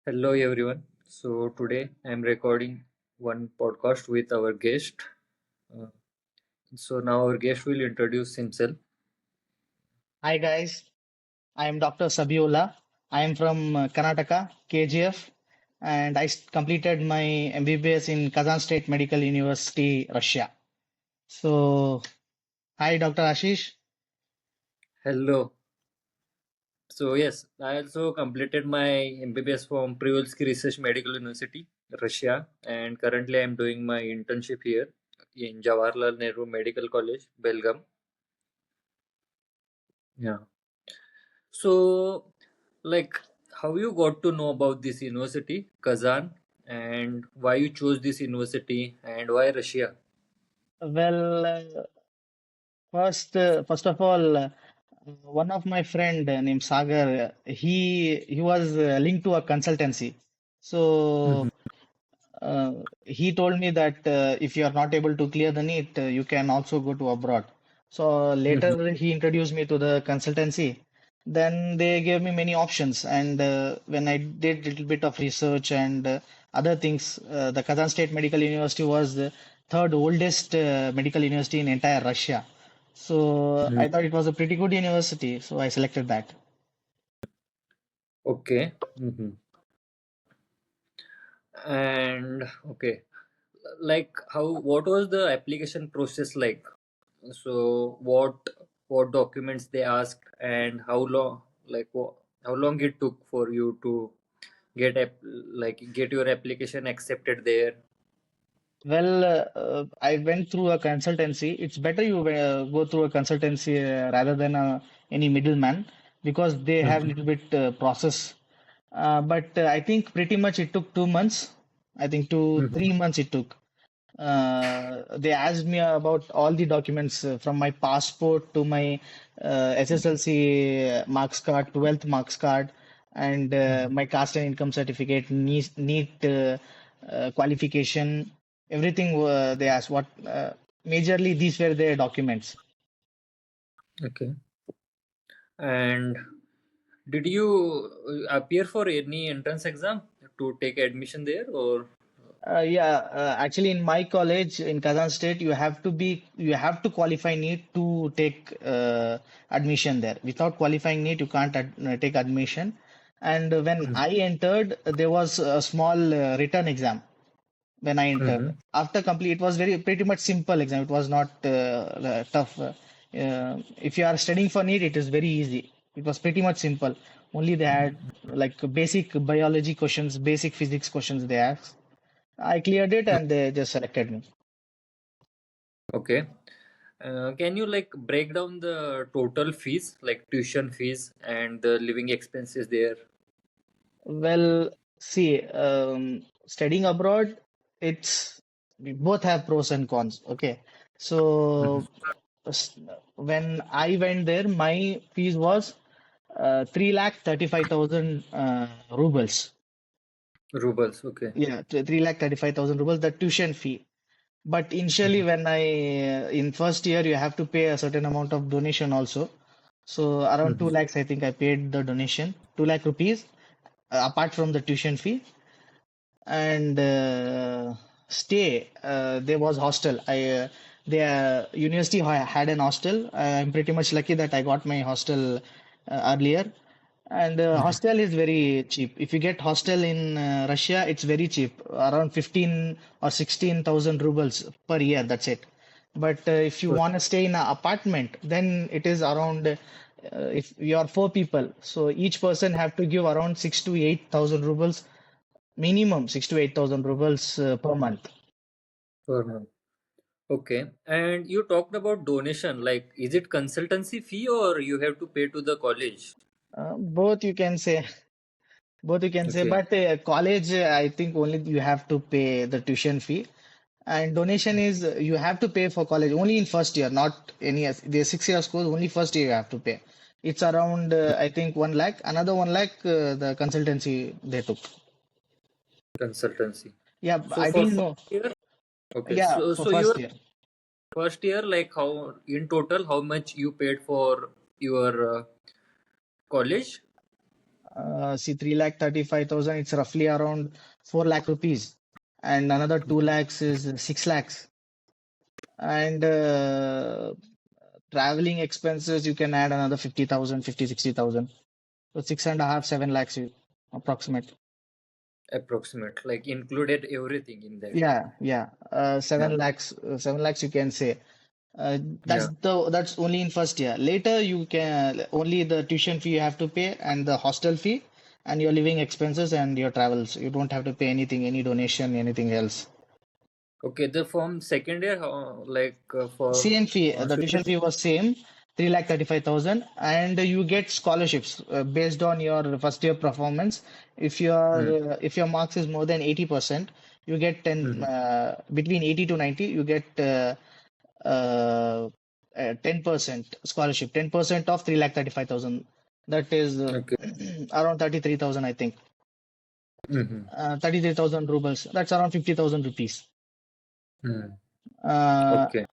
Hello everyone. So today I'm recording one podcast with our guest. Uh, so now our guest will introduce himself. Hi guys, I am Dr. Sabiola. I am from Karnataka, KGF, and completed my MBBS in Kazan State Medical University, Russia. So, hi Dr. Ashish. Hello. So yes, I also completed my MBBS from Privolsky Research Medical University, Russia, and currently I'm doing my internship here in Jawaharlal Nehru Medical College, Belgaum. Yeah. So like how you got to know about this university, Kazan, and why you chose this university and why Russia? Well, first of all, one of my friend named Sagar, he was linked to a consultancy. So Mhm. uh, he told me that if you are not able to clear the NEET, you can also go to abroad. So Mhm. later he introduced me to the consultancy. Then they gave me many options, and when I did little bit of research and other things, the Kazan State Medical University was the third oldest medical university in entire Russia. So I thought it was a pretty good university, so I selected that. Okay. And okay, like what was the application process like? So what documents they asked and how long, how long it took for you to get your application accepted there? Well, I went through a consultancy. It's better you go through a consultancy rather than any middleman because they have Mhm. little bit process. But I think pretty much it took 2 months. I think two, Mhm. 3 months it took. They asked me about all the documents from my passport to my SSLC marks card, 12th marks card, and my caste and income certificate, NEET qualification, everything they asked. Majorly these were their documents. Okay. And did you appear for any entrance exam to take admission there or? Yeah, actually, in my college in Kazan State, you have to qualify NEET to take admission there. Without qualifying NEET, you can't take admission. And when I entered, there was a small written exam when I entered. Mhm. After complete, it was very pretty much simple exam. It was not tough. If you are studying for NEET, it is very easy. It was pretty much simple. Only they had like basic biology questions, basic physics questions they asked. I cleared it and they just selected me. Okay. Can you like break down the total fees, like tuition fees and the living expenses there? Well, see, studying abroad, we both have pros and cons. Okay. Mhm. So s- when I went there, my fees was 3,35,000 rubles. Rubles, okay. Yeah, 3,35,000 rubles, the tuition fee. But initially, Mhm. when in first year, you have to pay a certain amount of donation also. So around 2 Mhm. lakhs, I think I paid the donation, 2 lakh rupees, apart from the tuition fee. And there was hostel. The university had an hostel. I'm pretty much lucky that I got my hostel earlier. And Mhm. hostel is very cheap. If you get hostel in Russia, it's very cheap, around 15 or 16,000 rubles per year. That's it. But if you want to stay in an apartment, then it is around, if you are four people, so each person have to give around 6 to 8,000 rubles, minimum 6 to 8,000 rubles per month. Per month. Okay. And you talked about donation, like is it consultancy fee or you have to pay to the college? Both you can say, both you can say, Okay. but college, I think only you have to pay the tuition fee. And donation is you have to pay for college only in first year, not any. The 6 years course only first year you have to pay. It's around I think 1 lakh. Another 1 lakh the consultancy they took. Consultancy. Yeah, So I for didn't first know. year, okay. Yeah, So for your first year. first year, like how in total, how much you paid for your college? See, 3,35,000, it's roughly around 4 lakh rupees. And another 2 lakhs is 6 lakhs. And traveling expenses, you can add another 50,000, 50, 60,000. So 6.5, 7 lakhs approximate. Approximate, like included everything in that. Yeah. Yeah. 7 lakhs you can say. Yeah. That's only in first year. Later you can only the tuition fee you have to pay and the hostel fee and your living expenses and your travels. You don't have to pay anything, any donation, anything else. Okay, the from second year, for Same fee. The tuition students. fee was same, 3,35,000, and you get scholarships based on your first year performance. Hmm. If your marks is more than 80%, you get 10 Hmm. between 80 to 90, you get uh, 10% scholarship, 10% of 3,35,000. That is Okay. around 33,000, I think. Hmm. 33,000 rubles. That's around 50,000 rupees. Hmm. Uh, Okay.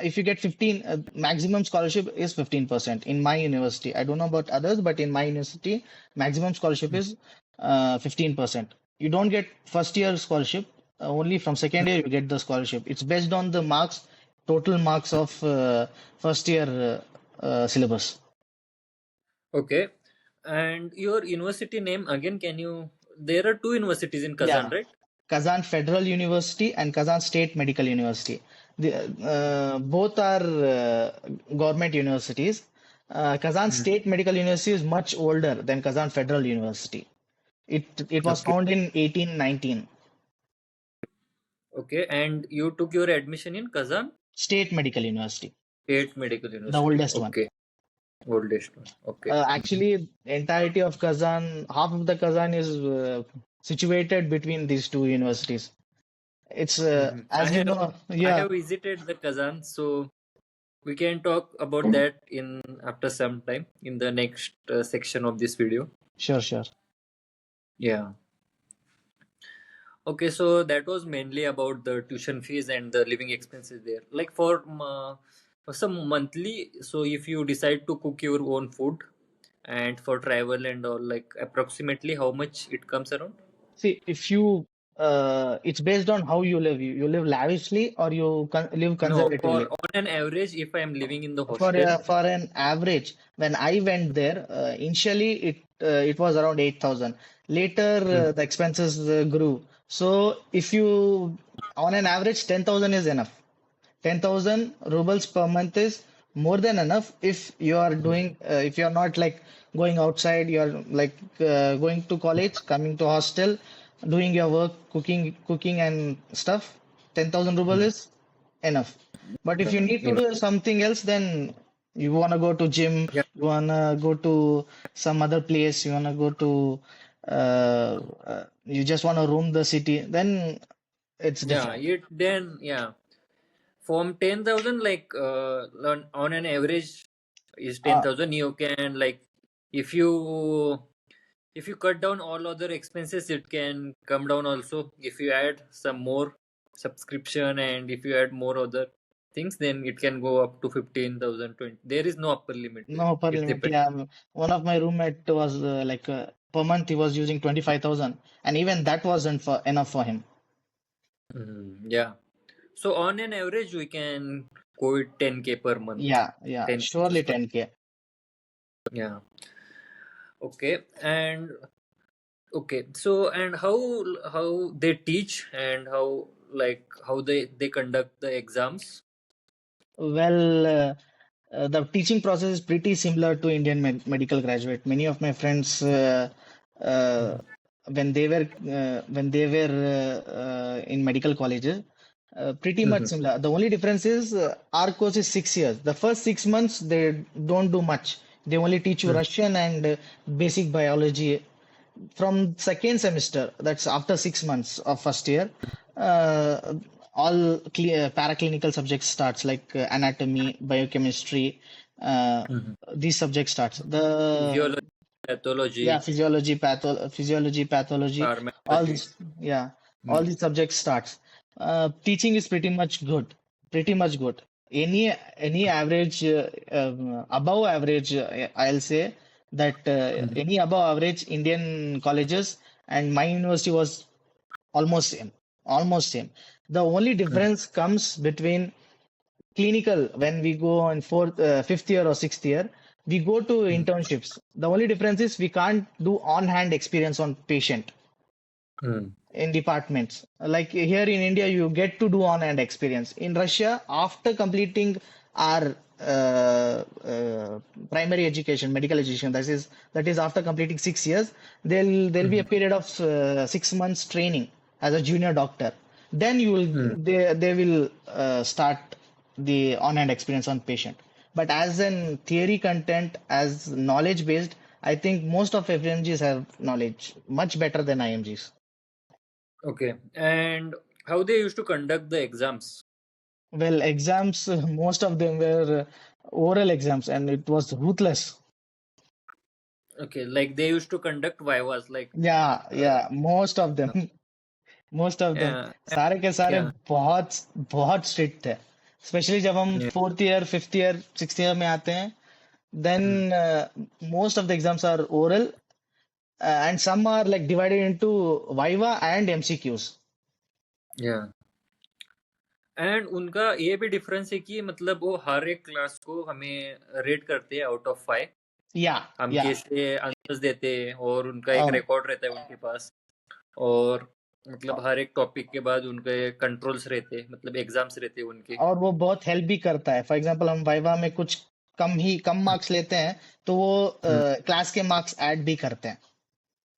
if you get 15, maximum scholarship is 15% in my university. I don't know about others, but in my university, maximum scholarship is 15%. You don't get first year scholarship, only from second year you get the scholarship. It's based on the marks, total marks of first year syllabus. Okay. And your university name again, can you? There are two universities in Kazan, Yeah, right? Kazan Federal University and Kazan State Medical University. Both are government universities. Kazan Hmm. State Medical University is much older than Kazan Federal University. It was Okay. founded in 1819. Okay. And you took your admission in Kazan State Medical University, State Medical the University. oldest one. Okay. Oldest one. Okay. Actually, entirety of Kazan, half of the Kazan is situated between these two universities. It's Hmm. as you know, I yeah, have visited the Kazan, so we can talk about that in after some time in the next section of this video. sure. Yeah. Okay, so that was mainly about the tuition fees and the living expenses there. Like for some monthly, so if you decide to cook your own food and for travel and all, like approximately how much it comes around? See, if you, it's based on how you live. You live lavishly or you live No, conservatively. for on an average, if I am living in the For hostel. an average, when I went there, initially it was around 8,000. Later, Hmm. the expenses grew. So if you, on an average, 10,000 is enough. 10,000 rubles per month is more than enough if you are doing, if you're not like going outside, you're like going to college, coming to hostel, doing your work, cooking and stuff. 10,000 rubles Hmm. is enough. But if you Enough. need to Enough. do something else, then you want to go to gym, Yeah. you want to go to some other place, you want to go to, you just want to roam the city, then it's Yeah. different. It then yeah. From 10,000, like on an average is Uh, 10,000. You can like if you if you cut down all other expenses, it can come down also. If you add some more subscription and if you add more other things, then it can go up to 15,000, 20. There is no upper limit there. No upper It limit. depends. Yeah, one of my roommate was like per month he was using 25,000, and even that wasn't for enough for him. Yeah. So on an average, we can go with 10K per month. Yeah, 10 surely per. 10K. Yeah. Okay. And okay. So and how they teach and how like how they conduct the exams. Well, the teaching process is pretty similar to Indian medical graduate. Many of my friends, uh, when they were in medical colleges, pretty much Mhm. similar. The only difference is our course is 6 years. The first 6 months they don't do much. They only teach you Mhm. Russian and basic biology. From second semester, that's after 6 months of first year, uh, all paraclinical subjects starts like anatomy, biochemistry. Uh, Mhm. these subjects starts. The Physiology, pathology, Yeah, physiology, pathology, all pharmacology. this, yeah, Mm. all these subjects starts. Teaching is pretty much good. Any average, above average, I'll say, that Mm. any above average Indian colleges, and my university was almost same, almost same. The only Mm. difference comes between clinical when we go in fifth year or sixth year, we go to Mm. internships. The only difference is we can't do on-hand experience on patient Mm. in departments. Like here in India, you get to do on-hand experience. In Russia, after completing our primary education, medical education, that is after completing 6 years, there'll be a Mm. period of 6 months training as a junior doctor. Then you will Mm. they will start the on-hand experience on patient. But as in theory content, as knowledge based, I think most of FMGs have knowledge much better than IMGs. Okay. And how they used to conduct the exams? Well, exams, most of them were oral exams, and it was ruthless. Okay, like they used to conduct vivas, like Yeah, uh, yeah, most of them, most of them, yeah, सारे के सारे yeah, बहुत बहुत strict थे. Especially जब हम yeah. Fourth year, fifth year, sixth year में आते हैं, then Mm. most of the exams are oral, and some are like divided into viva and MCQs. Yeah. And उनका ये भी डिफरेंस है कि मतलब वो हर एक क्लास को हमें रेट करते हैं आउट ऑफ 5. Yeah, हम yeah. कैसे आंसर्स देते हैं और उनका एक रिकॉर्ड रहता है उनके पास. और मतलब हर एक टॉपिक के बाद उनके कंट्रोल्स रहते हैं, मतलब एग्जाम्स रहते हैं उनके. और वो बहुत हेल्प भी करता है. फॉर एग्जांपल हम वाइवा में कुछ कम मार्क्स लेते हैं, तो वो क्लास के मार्क्स ऐड भी करते हैं.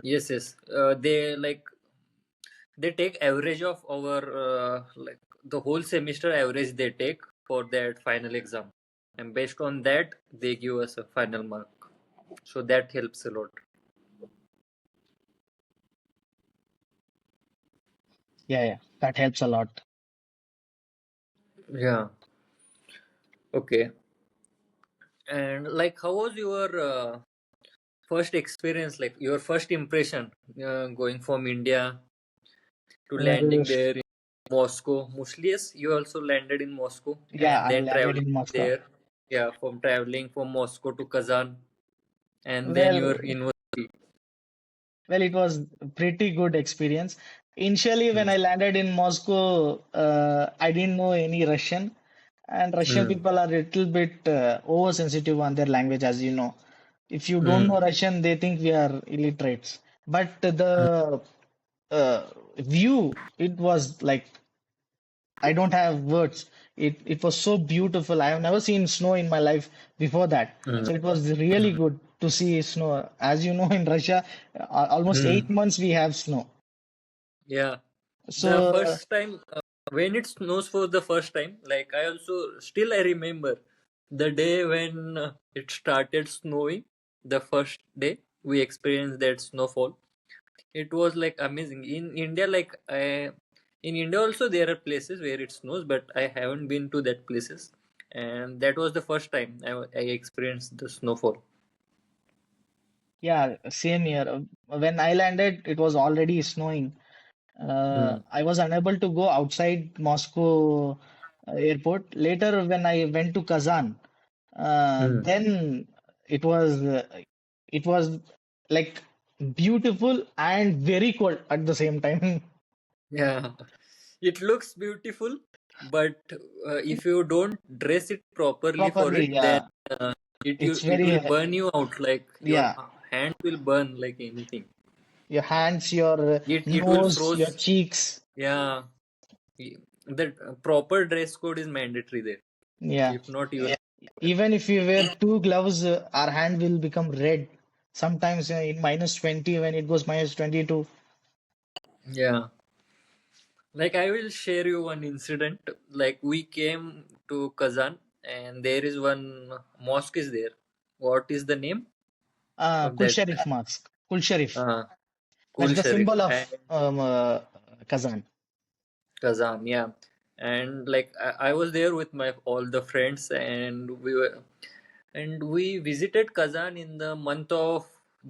Yes yes. They like they take average of our like the whole semester average they take for that final exam, and based on that they give us a final mark, so that helps a lot. Yeah, that helps a lot. Yeah. Okay. And like how was your first experience, like your first impression going from India to Well, landing there in Moscow? Mostly yes, you also landed in Moscow yeah, and I then landed traveling in Moscow. there. Yeah, from traveling from Moscow to Kazan, and then your Well, university. well, it was pretty good experience. Initially, when Hmm. I landed in Moscow, I didn't know any Russian, and Russian Hmm. people are a little bit oversensitive on their language, as you know. If you don't Hmm. know Russian, they think we are illiterates. But Hmm. the view, it was like I don't have words. It was so beautiful. I have never seen snow in my life before that. Hmm. So it was really good to see snow. As you know, in Russia, almost Hmm. 8 months we have snow. Yeah. The So first time when it snows for the first time, like I also still I remember the day when it started snowing. The first day we experienced that snowfall. It was like amazing. In India, like in India also there are places where it snows, but I haven't been to that places. And that was the first time I experienced the snowfall. yeah, same here. When I landed, it was already snowing. Hmm. I was unable to go outside Moscow airport. Later, when I went to Kazan, Hmm. then it was uh, it was like beautiful and very cold at the same time. Yeah, it looks beautiful, but if you don't dress it properly for Properly, it, then yeah. It's it very will burn you out. Like your yeah. hand will burn like anything. Your hands, your It will nose, your froze. cheeks. Yeah, the proper dress code is mandatory there. Yeah. If not, you will. Even if you wear two gloves, our hand will become red. Sometimes in -20, when it goes -22. Yeah, like I will share you one incident. Like we came to Kazan, and there is one mosque is there. What is the name of Kul that? Sharif mask. Kul Sharif. Uh, That's Kul the Sharif. symbol And of Kazan. Kazan, yeah. And like I was there with my all the friends, and we visited Kazan in the month of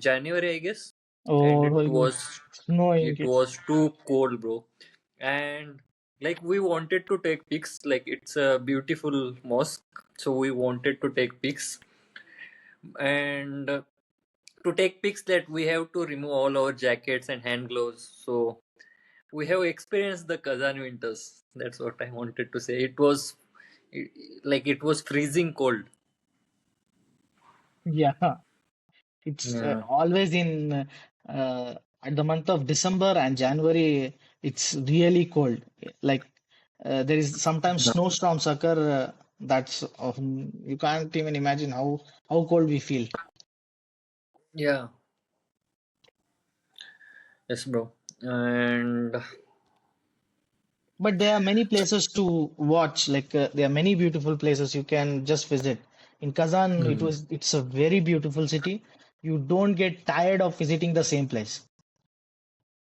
January, I guess. And Oh, it was snowing. it was too cold, bro. And like we wanted to take pics, like it's a beautiful mosque, so we wanted to take pics. And to take pics that we have to remove all our jackets and hand gloves. So we have experienced the Kazan winters. That's what I wanted to say. It was freezing cold. Yeah, it's Yeah. always in at the month of December and January. It's really cold. Like there is sometimes snowstorms occur. That's you can't even imagine how cold we feel. Yeah. Yes, bro. And But there are many places to watch. Like there are many beautiful places you can just visit. In Kazan, hmm, it's a very beautiful city. You don't get tired of visiting the same place.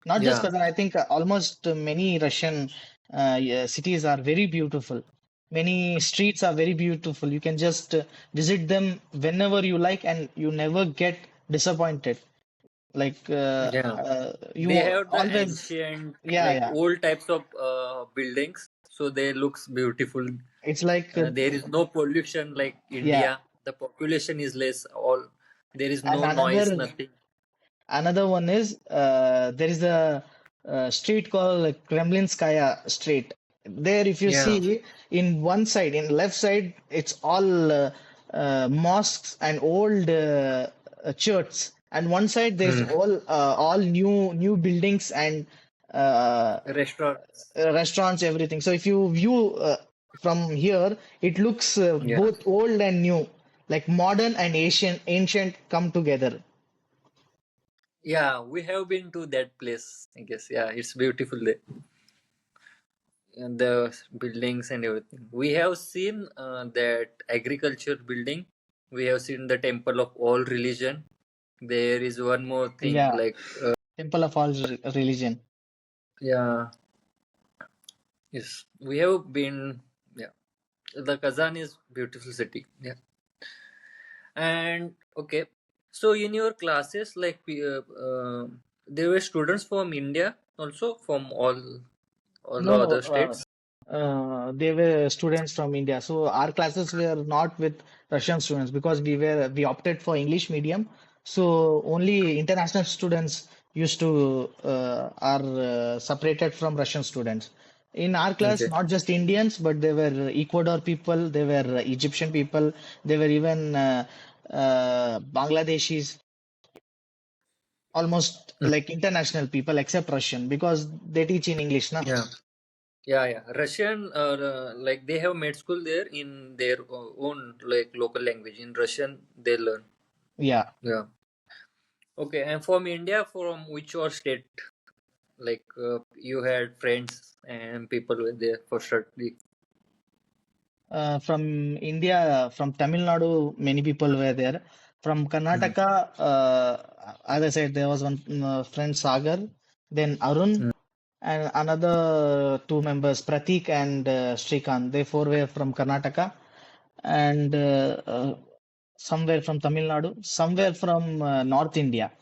Not just yeah, Kazan, I think almost many Russian yeah, cities are very beautiful. Many streets are very beautiful. You can just visit them whenever you like, and you never get disappointed. Like yeah. you They have the always, ancient, yeah, like yeah. old types of buildings, so they looks beautiful. It's like There is no pollution like yeah. India. The population is less. All there is And no noise, another nothing. Another one is there is a, street called Kremlinskaya Street. There, if you Yeah, see in one side, in left side, it's all mosques and old churches, and one side there's hmm. all new buildings and uh, Restaurants. restaurants, everything. So if you view from here, it looks Yeah, both old and new, like modern and ancient come together. yeah. We have been to that place. I guess. Yeah, it's beautiful there. And the buildings and everything. We have seen that agriculture building. We have seen the temple of all religion. There is one more thing Yeah. like Temple of all religion. yeah, yes, we have been. Yeah, the Kazan is beautiful city. Yeah, and okay. So in your classes, like there were students from India also from all the No, no, other states. they were students from India. So our classes were not with Russian students because we opted for English medium. So only international students used to are separated from Russian students. In our class, Okay. not just Indians, but there were Ecuador people, there were Egyptian people, there were even Bangladeshis, almost Mm. like international people except Russian because they teach in English, na? Yeah. Yeah, yeah. Russian, like they have med school there in their own like local language. In Russian, they learn. Yeah. Yeah. Okay. And from India, from which or state? Like you had friends and people were there for study. From India, from Tamil Nadu, many people were there. From Mm. Karnataka, as I said, there was one friend Sagar, then Arun, Mm. and another two members, Pratik and Srikant. They four were from Karnataka, and somewhere from Tamil Nadu, somewhere from North India.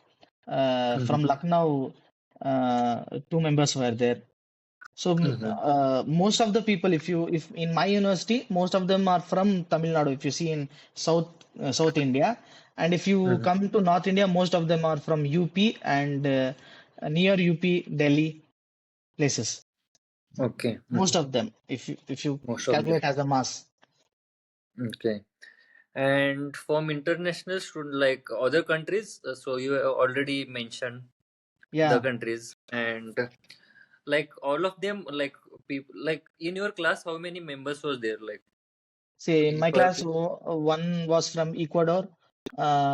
From Mhm. Lucknow, two members were there. So Mhm. most of the people, if in my university, most of them are from Tamil Nadu. If you see in South India, and if you Mhm. come to North India, most of them are from UP and near UP, Delhi places. Okay. Most Mhm. of them, if you Most of them. calculate as a mass. Okay. And from international student like other countries, so you have already mentioned the Yeah. countries and like all of them like people like in your class how many members was there like Say in my per class, one was from Ecuador,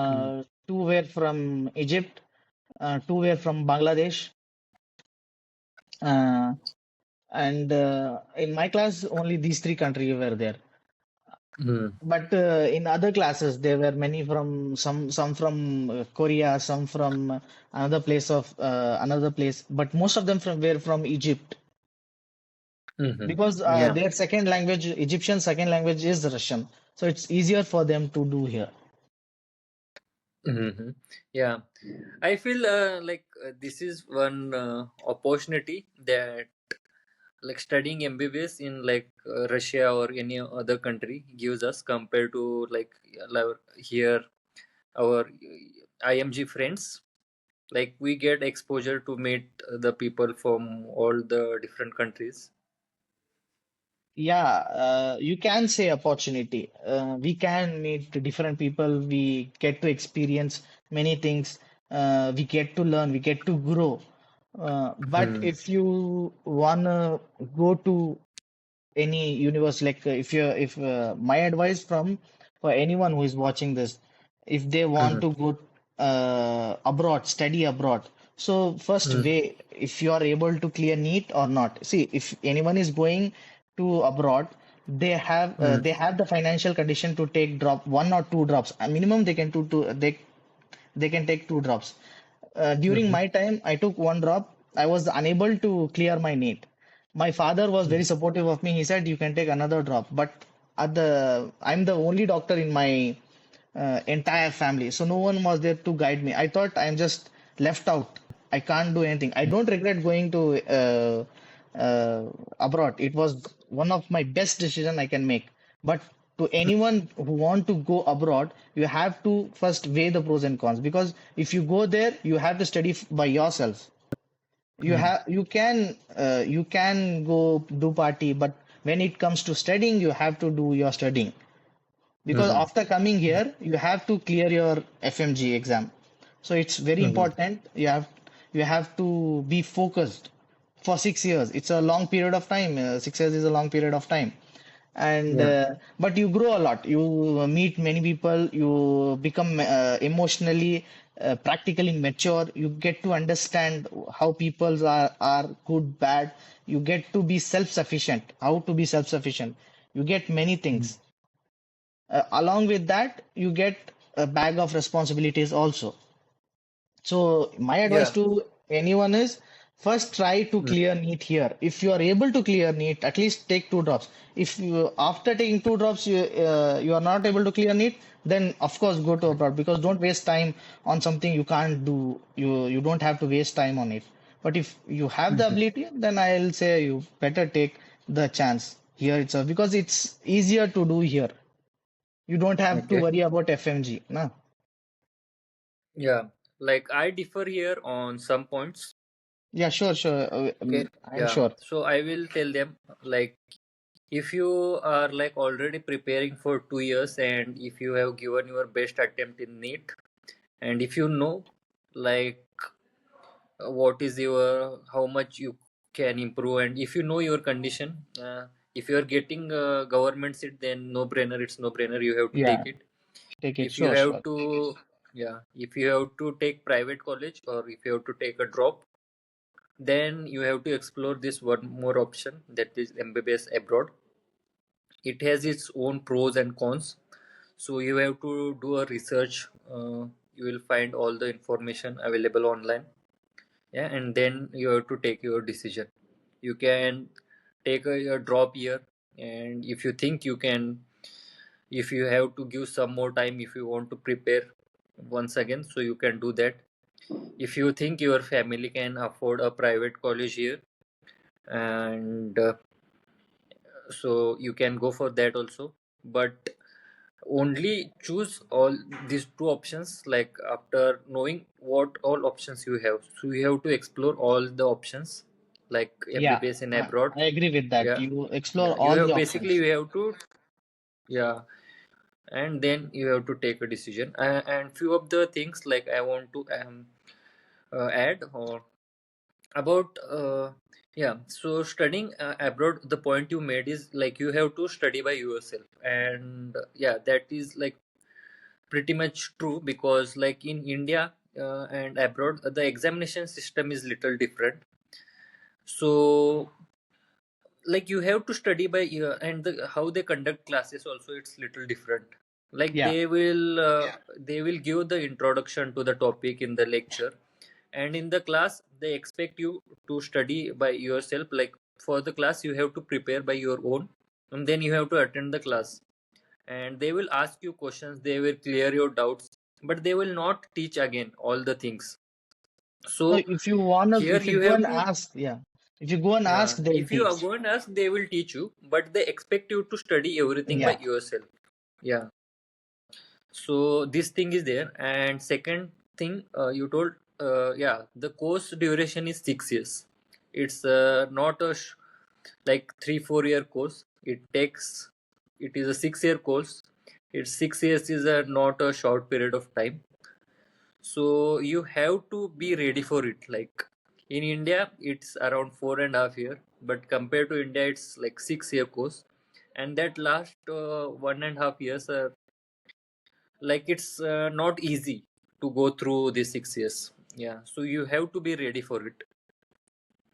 Mm. two were from Egypt, two were from Bangladesh. Uh, and in my class only these three countries were there, Mm. but in other classes there were many from some from Korea, some from another place, but most of them were from Egypt Mhm. because Yeah. their second language, Egyptian second language, is Russian, so it's easier for them to do here. Mhm. Yeah, I feel like this is one opportunity that like studying MBBS in like Russia or any other country gives us compared to like here our IMG friends. Like we get exposure to meet the people from all the different countries. Yeah, you can say opportunity. We can meet different people. We get to experience many things. We get to learn. We get to grow. But Hmm. if you wanna go to any universe, like if my advice from for anyone who is watching this, if they want Hmm. to go abroad, study abroad. So first Hmm. way, if you are able to clear NEET or not. See, if anyone is going to abroad, Hmm. they have the financial condition to take drop one or two drops. Minimum they can they can take two drops. During Hmm. my time, I took one drop. I was unable to clear my NEET. My father was very supportive of me. He said, "You can take another drop." But I'm the only doctor in my entire family, so no one was there to guide me. I thought I'm just left out. I can't do anything. I don't regret going to abroad. It was one of my best decision I can make. But to anyone who want to go abroad, you have to first weigh the pros and cons, because if you go there, you have to study by yourself. Hmm. You can go do party, but when it comes to studying, you have to do your studying, because Hmm. after coming here you have to clear your FMG exam. So it's very Hmm. important. You have to be focused for 6 years. It's a long period of time. 6 years is a long period of time. And Yeah. but you grow a lot. You meet many people. You become emotionally, practically mature. You get to understand how people are good, bad. You get to be self-sufficient. How to be self-sufficient. You get many Hmm. things. Along with that, you get a bag of responsibilities also. So my advice Yeah. to anyone is first try to Hmm. clear NEET here. If you are able to clear NEET, at least take two drops. If you after taking two drops you are not able to clear NEET, then of course go to abroad, because don't waste time on something you can't do. You don't have to waste time on it. But if you have the Hmm. ability, then I'll say you better take the chance here itself, because it's easier to do here. You don't have to Okay. worry about FMG. No? Yeah. Like I differ here on some points. Yeah, sure, sure. Okay. I'm Yeah. sure. So I will tell them like if you are like already preparing for 2 years and if you have given your best attempt in NEET and if you know like what is your how much you can improve and if you know your condition if you are getting a government seat then no brainer it's no brainer you have to Yeah, take it. take it. If you Sure, have sure. to yeah if you have to take private college or if you have to take a drop then you have to explore this one more option that is MBBS abroad. It has its own pros and cons, so you have to do a research. You will find all the information available online, yeah, and then you have to take your decision. You can take a drop year, and if you think you can, if you have to give some more time, if you want to prepare once again, so you can do that. If you think your family can afford a private college here, and so you can go for that also, but only choose all these two options like after knowing what all options you have, so you have to explore all the options like Yeah, MBBS in abroad. I agree with that. Yeah, You explore yeah, you all the have basically options. you have to yeah, and then you have to take a decision. And few of the things like I want to add or about yeah, so studying abroad, the point you made is like you have to study by yourself, and yeah, that is like pretty much true because like in India and abroad the examination system is little different. So like you have to study by ear and how they conduct classes also it's little different. Like Yeah, they will give the introduction to the topic in the lecture, and in the class they expect you to study by yourself. Like for the class you have to prepare by your own, and then you have to attend the class, and they will ask you questions, they will clear your doubts, but they will not teach again all the things. so So here if you you go have and to ask, yeah, if you go and ask, yeah, they'll if you are teach. going to ask they will teach you, but they expect you to study everything by Yeah, yourself. Yeah, so this thing is there. And second, thing you told, yeah, the course duration is 6 years. It's not a like 3 4 year course. It is a 6 year course. It's 6 years is a not a short period of time. So you have to be ready for it. Like in India, it's around 4.5 year, but compared to India, it's like 6 year course, and that last 1.5 years are like it's not easy to go through these 6 years. Yeah, so you have to be ready for it.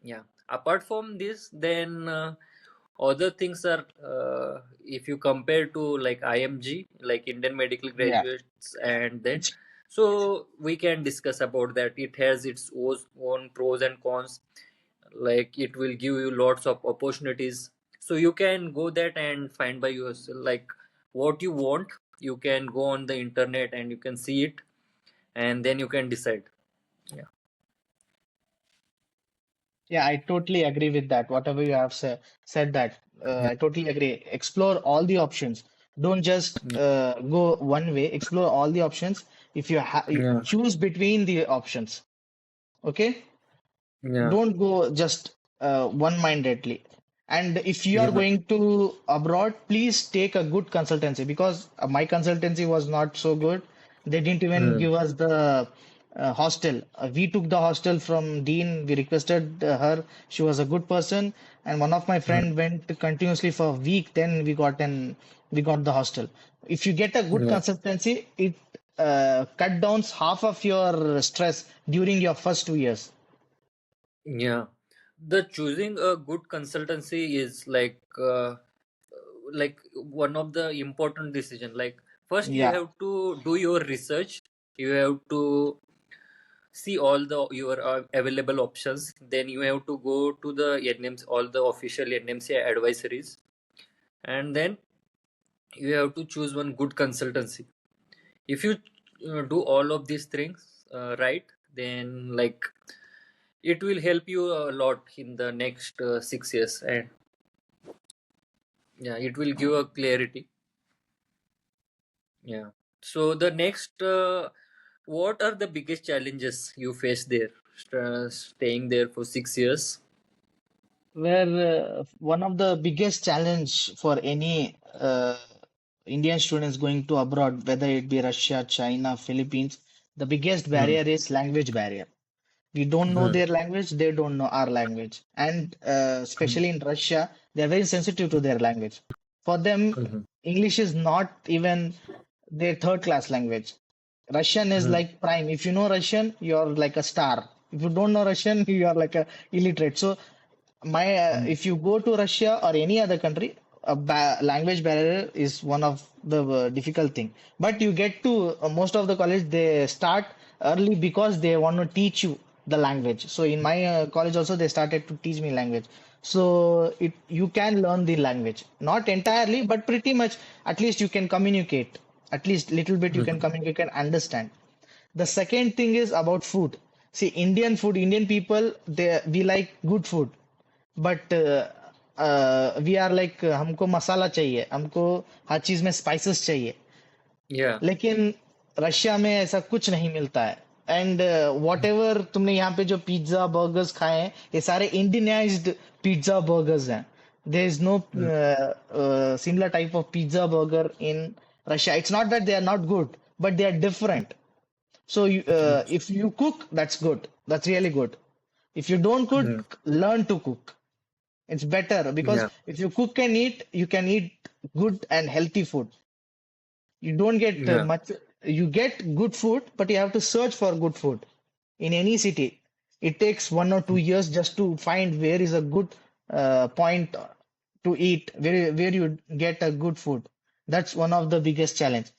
Yeah. Apart from this, then other things are if you compare to like IMG, like Indian Medical Yeah. Graduates, and then It's so we can discuss about that. It has its own pros and cons. Like it will give you lots of opportunities. So you can go that and find by yourself like what you want. You can go on the internet and you can see it, and then you can decide. Yeah. Yeah, I totally agree with that. Whatever you have said that, Yeah. I totally agree. Explore all the options. Don't just go one way. Explore all the options. If you Yeah. choose between the options, okay? Yeah. Don't go just one-mindedly. And if you are Yeah. going to abroad, please take a good consultancy because my consultancy was not so good. They didn't even Mm. give us the hostel. We took the hostel from Dean. We requested her. She was a good person, and one of my Mm. friend went continuously for a week. Then we got the hostel. If you get a good Yeah. consultancy, it cut down half of your stress during your first 2 years. Yeah. The choosing a good consultancy is like one of the important decision. Like first you Yeah. have to do your research. You have to see all the your available options. Then you have to go to the NMC, all the official NMC advisories, and then you have to choose one good consultancy. If you do all of these things right, then like it will help you a lot in the next 6 years, and yeah, it will give a clarity. Yeah. So the next what are the biggest challenges you face there, staying there for 6 years? Where one of the biggest challenge for any Indian students going to abroad, whether it be Russia, China, Philippines, the biggest Hmm. barrier is language barrier. We don't know Hmm. their language, they don't know our language. And especially in Russia, they are very sensitive to their language. For them, Hmm. English is not even their third class language. Russian is Hmm. like prime. If you know Russian, you're like a star. If you don't know Russian, you are like a illiterate. So my Hmm. if you go to Russia or any other country, a language barrier is one of the difficult thing. But you get to most of the college they start early because they want to teach you the language. So in my college also they started to teach me language. So it you can learn the language, not entirely, but pretty much. At least you can communicate. At least little bit you can Hmm. communicate, you can understand. The second thing is about food. See, Indian food, Indian people, we like good food, but we are like हमको मसाला चाहिए, हमको हर चीज में spices चाहिए. Yeah. लेकिन Russia में ऐसा कुछ नहीं मिलता है. एंड वॉट एवर तुमने यहाँ पे जो पिज्जा बर्गर्स खाए हैं ये सारे इंडियनाइज्ड पिज्जा बर्गर्स हैं. There is no Hmm. Similar type of pizza burger in Russia. It's not that they are not good, but they are different. So if you cook, that's good. That's really good. If you don't Hmm. cook, learn to cook. It's better because Yeah. if you cook and eat, you can eat good and healthy food. You don't get Yeah. much, you get good food, but you have to search for good food in any city. It takes 1 or 2 years just to find where is a good point to eat, where you get a good food. That's one of the biggest challenge.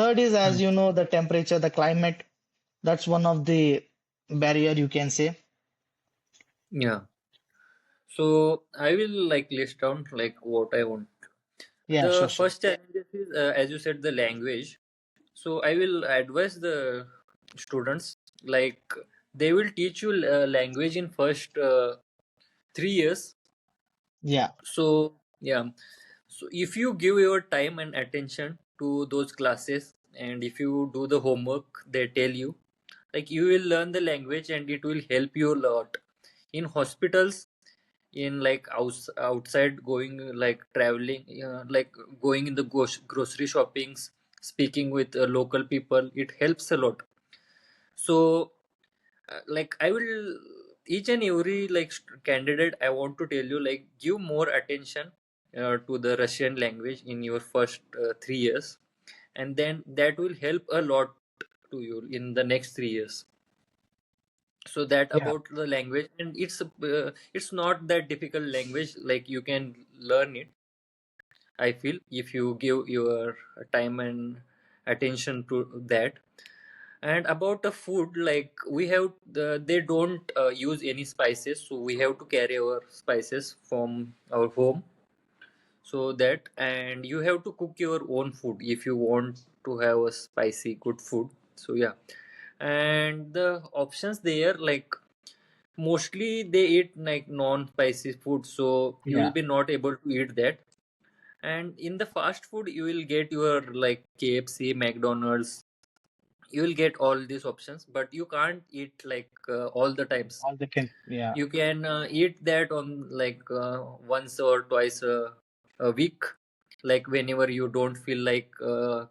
Third is, Hmm. as you know, the temperature, the climate. That's one of the barrier you can say. Yeah. So I will like list down like what I want. Yeah, The sure, sure. first challenge is, as you said, the language. So I will advise the students like they will teach you language in first 3 years. Yeah, So yeah, so if you give your time and attention to those classes, and if you do the homework they tell you, like you will learn the language and it will help you a lot in hospitals, in like outside going, like traveling, like going in the grocery shoppings, speaking with local people, it helps a lot. So like I will, each and every like candidate, I want to tell you, like give more attention to the Russian language in your first 3 years, and then that will help a lot to you in the next 3 years. So that Yeah, about the language, and it's not that difficult language, like you can learn it, I feel, if you give your time and attention to that. And about the food, like we have they don't use any spices, so we have to carry our spices from our home. So that, and you have to cook your own food if you want to have a spicy good food. So yeah, and the options there, like mostly they eat like non-spicy food, so you will yeah, be not able to eat that. And in the fast food, you will get your like KFC, McDonald's, you will get all these options, but you can't eat like all the times. all the can. Yeah, You can eat that on like once or twice a week, like whenever you don't feel like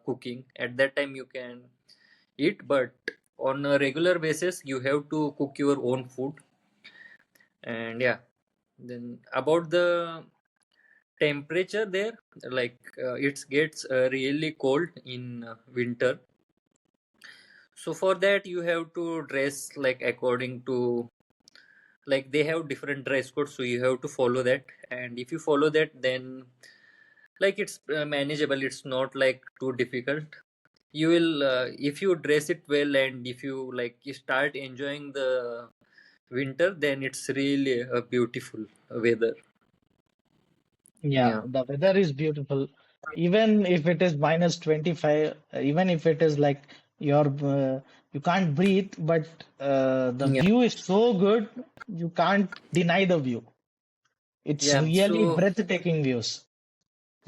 cooking, at that time you can eat, but on a regular basis you have to cook your own food. And yeah, then about the temperature there, like it gets really cold in winter. So for that you have to dress like according to, like they have different dress codes, so you have to follow that. And if you follow that, then like it's manageable, it's not like too difficult. You will if you dress it well, and if you like you start enjoying the winter, then it's really a beautiful weather. yeah. Yeah. The weather is beautiful. Even if it is minus 25, even if it is like you can't breathe, but the Yeah. view is so good, you can't deny the view. It's Yeah. really So breathtaking views.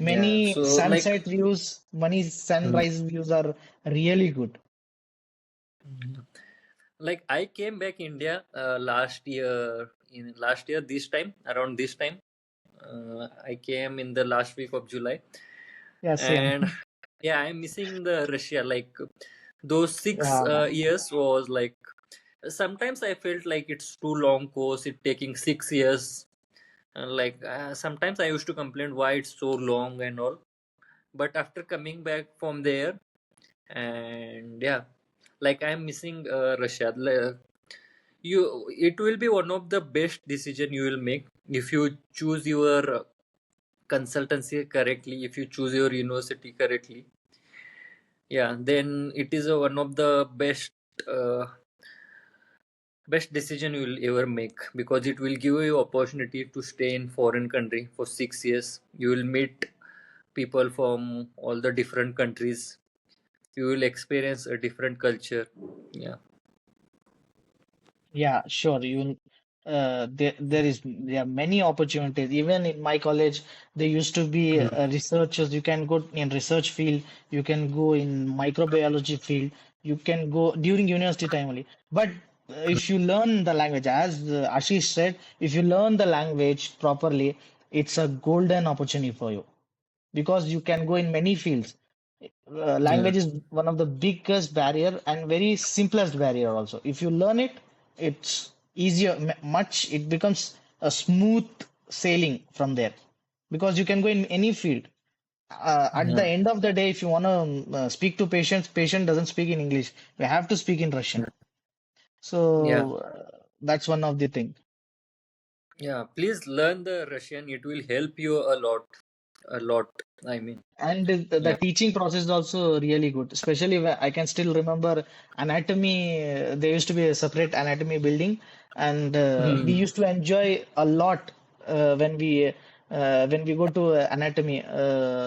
yeah, Many so like sunset views, many mm, sunrise views are really good. like I came back India last year, in last year this time, around this time, I came in the last week of July. Yeah, same. And yeah, I'm missing the Russia. Like those six Yeah, years was like, sometimes I felt like it's too long course. It taking 6 years, and like sometimes I used to complain why it's so long and all. But after coming back from there, and yeah, like I'm missing Russia. You, it will be one of the best decision you will make if you choose your consultancy correctly, if you choose your university correctly. Yeah, then it is one of the uh, best decision you will ever make, because it will give you opportunity to stay in foreign country for 6 years. You will meet people from all the different countries. You will experience a different culture. Yeah. yeah, sure. There are many opportunities. Even in my college, there used to be Mm. researchers. You can go in research field. You can go in microbiology field. You can go during university time only. But if you learn the language, as Ashish said, if you learn the language properly, it's a golden opportunity for you because you can go in many fields. Yeah. Language is one of the biggest barrier and very simplest barrier also. If you learn it, it's easier, much, it becomes a smooth sailing from there because you can go in any field. At the Yeah. end of the day, if you want to speak to patients, patient doesn't speak in English. You have to speak in Russian. Yeah. So that's one of the thing. Yeah. Please learn the Russian. It will help you a lot. A lot. I mean. And the Yeah. teaching process is also really good. Especially when I can still remember anatomy. There used to be a separate anatomy building, and we Hmm. used to enjoy a lot when we go to anatomy.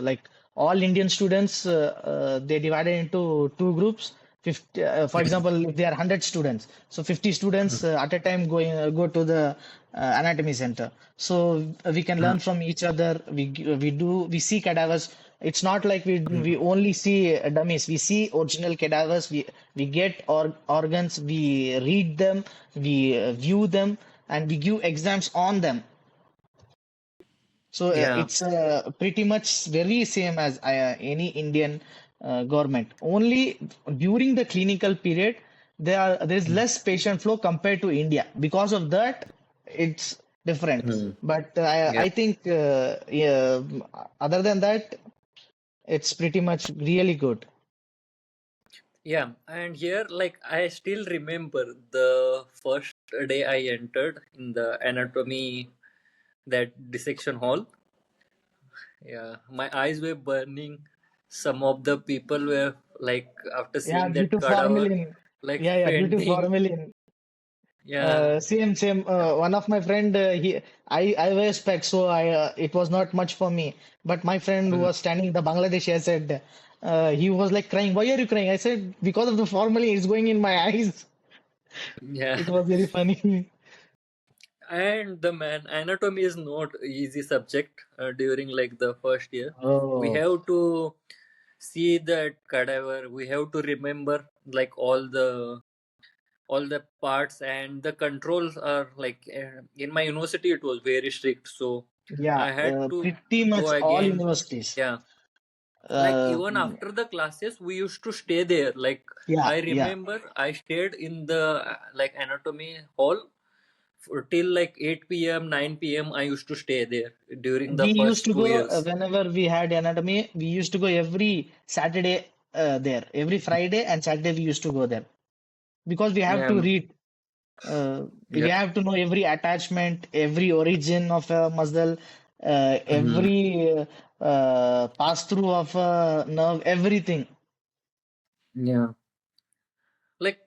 Like all Indian students, they divided into two groups. 50, for example, if there are 100 students, so 50 students at a time go to the anatomy center. So we can learn from each other. We see cadavers. It's not like we Mhm. only see dummies. We see original cadavers. We get organs. We read them. We view them, and we give exams on them. So Yeah. it's pretty much very same as any Indian government. Only during the clinical period, there is less patient flow compared to India. Because of that, it's different. Mhm. But Yeah. I think yeah, other than that, it's pretty much really good. Yeah, and here, like, I still remember the first day I entered in the anatomy, that dissection hall. Yeah, my eyes were burning. Some of the people were like, after Yeah, seeing due that to cadaver, formalin. like Yeah, due to fainting. formalin. Yeah. Same. One of my friend, I wear specs, so it was not much for me. But my friend who Mhm. was standing in the Bangladeshi, I said, he was like crying. Why are you crying? I said, because of the formalin, it's going in my eyes. Yeah. It was very funny. And the man, anatomy is not easy subject during like the first year. We Oh, have to see that cadaver. We have to remember like all the parts, and the controls are like in my university it was very strict, so yeah, I had to pretty go much all again. universities. Yeah, like Uh, even after the classes we used to stay there. Like yeah, I yeah. remember I stayed in the like anatomy hall for till like 8 p.m., 9 p.m. I used to stay there during the We used first to two go years whenever we had anatomy. We used to go every Saturday there. Every Friday and Saturday we used to go there because we have Yeah. to read. We Yeah. have to know every attachment, every origin of a muscle, Mhm. every pass through of a nerve, everything. Yeah, like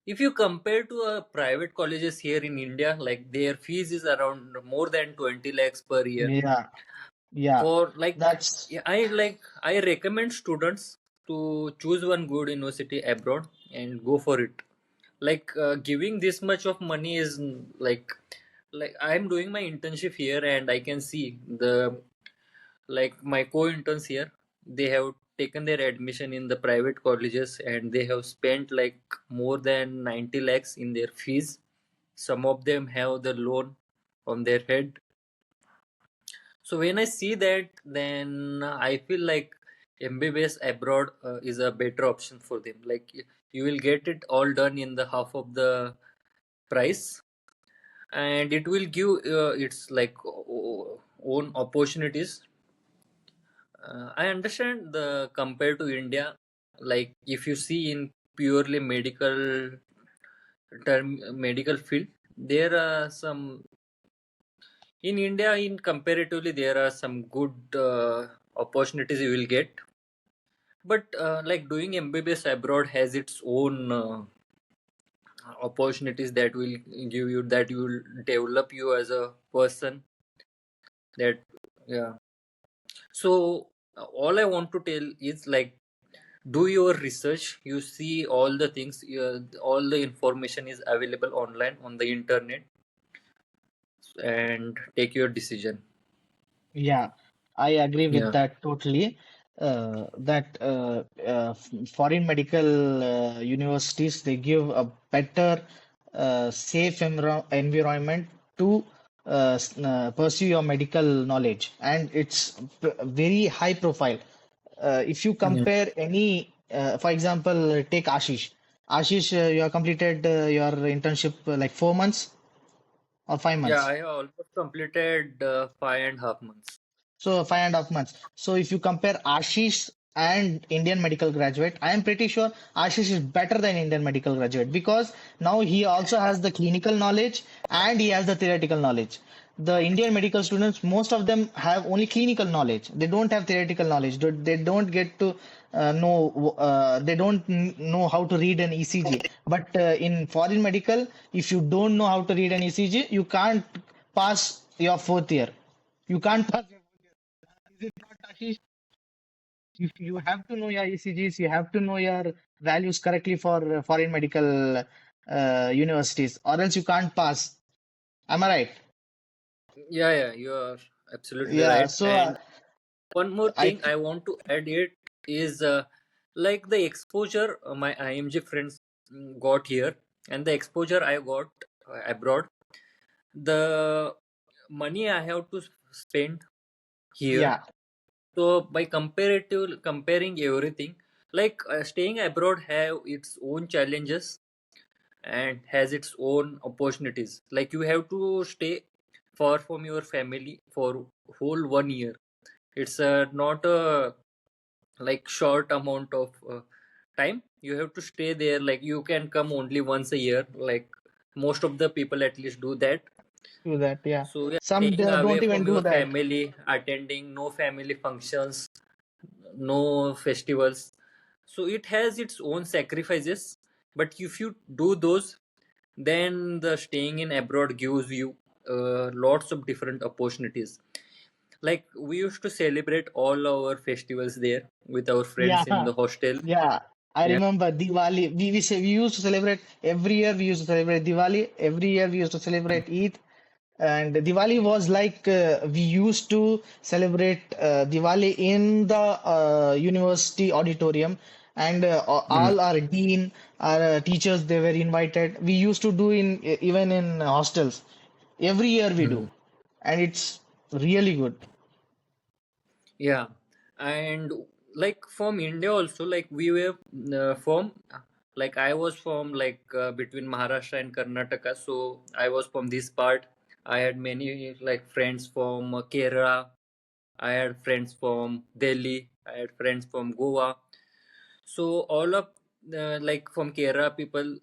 if you compare to private colleges here in India, like their fees is around more than 20 lakhs per year. Yeah, yeah. For like, That's yeah, I recommend students to choose one good university abroad and go for it. Like giving this much of money is like I'm doing my internship here, and I can see the like my co-interns here, they have taken their admission in the private colleges, and they have spent like more than 90 lakhs in their fees. Some of them have the loan on their head. So when I see that, then I feel like MBBS abroad is a better option for them. Like you will get it all done in the half of the price, and it will give its like own opportunities. I understand the compared to India, like if you see in purely medical field, there are some in India in comparatively there are some good opportunities you will get, but like doing MBBS abroad has its own opportunities that will give you that will develop you as a person. That yeah. So all I want to tell is like do your research. You see all the things, all the information is available online on the internet, and take your decision. Yeah, I agree with Yeah. that totally. That foreign medical universities they give a better, safe environment to pursue your medical knowledge, and it's very high profile. If you Yeah. compare any, for example, take Ashish. Ashish, you have completed your internship like 4 months or five Yeah, months. I have almost completed 5.5 months. So 5.5 months. So if you compare Ashish and Indian medical graduate, I am pretty sure Ashish is better than Indian medical graduate because now he also has the clinical knowledge and he has the theoretical knowledge. The Indian medical students, most of them have only clinical knowledge. They don't have theoretical knowledge. They don't get to know. They don't know how to read an ECG. But in foreign medical, if you don't know how to read an ECG, you can't pass your fourth year. You can't pass. Is it not, Ashish? You have to know your ECGs, you have to know your values correctly for foreign medical universities, or else you can't pass. Am I right? Yeah, yeah, you are absolutely Yeah. right. So And one more I thing I want to add it is like the exposure my IMG friends got here and the exposure I got abroad, the money I have to spend here. yeah, So by comparative comparing everything, like staying abroad have its own challenges and has its own opportunities. Like you have to stay far from your family for whole 1 year. It's not a like short amount of time. You have to stay there. Like you can come only once a year. Like most of the people at least do that. do that. Yeah, So yeah, some staying away don't even from do your that. family, attending no family functions, no festivals. So it has its own sacrifices. But if you do those, then the staying in abroad gives you lots of different opportunities. Like we used to celebrate all our festivals there with our Yeah, friends in the hostel. yeah. I Yeah. remember Diwali. We used to celebrate every year. We used to celebrate Diwali every year. We used to celebrate Eid. And Diwali was like we used to celebrate Diwali in the university auditorium, and Mm. all our dean, our teachers, they were invited. We used to do in even in hostels. Every year we do, Mm. and it's really good. Yeah, and like from India also, like we were from, like I was from like between Maharashtra and Karnataka, so I was from this part. I had many like friends from Kerala. I had friends from Delhi. I had friends from Goa. So all of like from Kerala people,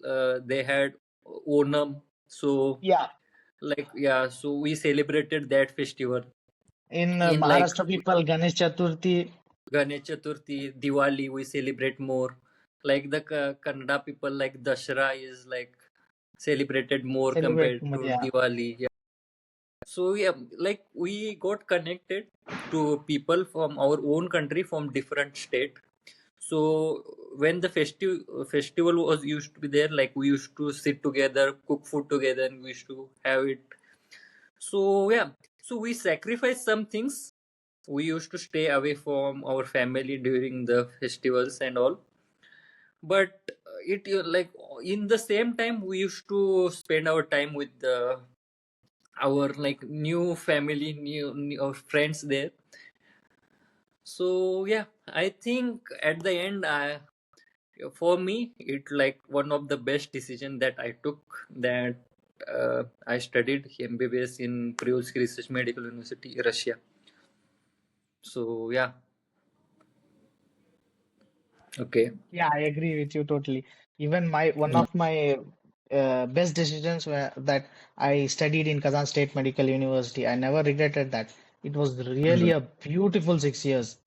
they had Onam. So Yeah, like yeah, so we celebrated that festival in in like Maharashtra people, Ganesh Chaturthi Ganesh Chaturthi, Diwali, we celebrate more. Like the Kannada people, like Dashera is like celebrated more celebrate. compared to Yeah, Diwali. Yeah. So yeah, like we got connected to people from our own country from different state. So when the festival was used to be there, like we used to sit together, cook food together, and we used to have it. So yeah, so we sacrificed some things. We used to stay away from our family during the festivals and all. But it like in the same time we used to spend our time with our like new family, new our friends there. So yeah, I think at the end, for me, it like one of the best decision that I took, that I studied MBBS in Priolsky Research Medical University, Russia. So yeah, okay. yeah, I agree with you totally. Even my one Mm. of my best decisions were that I studied in Kazan State Medical University. I never regretted that. It was really Mm. a beautiful 6 years,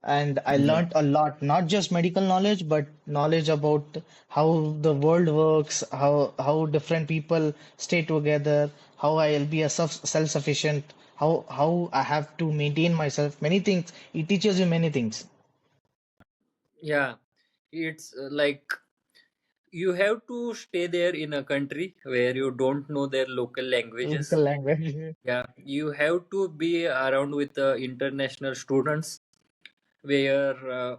and I Yeah. learned a lot, not just medical knowledge, but knowledge about how the world works, how different people stay together, how I'll be a self-sufficient, how I have to maintain myself. Many things. It teaches you many things. Yeah, it's like you have to stay there in a country where you don't know their local Local languages. language. Yeah, you have to be around with international students where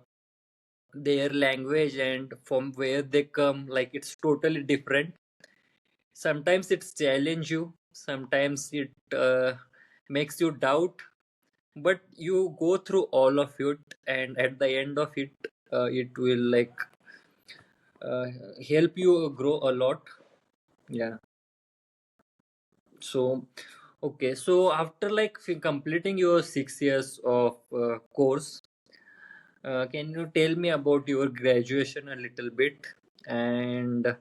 their language and from where they come, like it's totally different. Sometimes it's challenge you, sometimes it makes you doubt, but you go through all of it, and at the end of it, it will like uh, help you grow a lot. Yeah. So, okay. So after like completing your 6 years of course, can you tell me about your graduation a little bit? And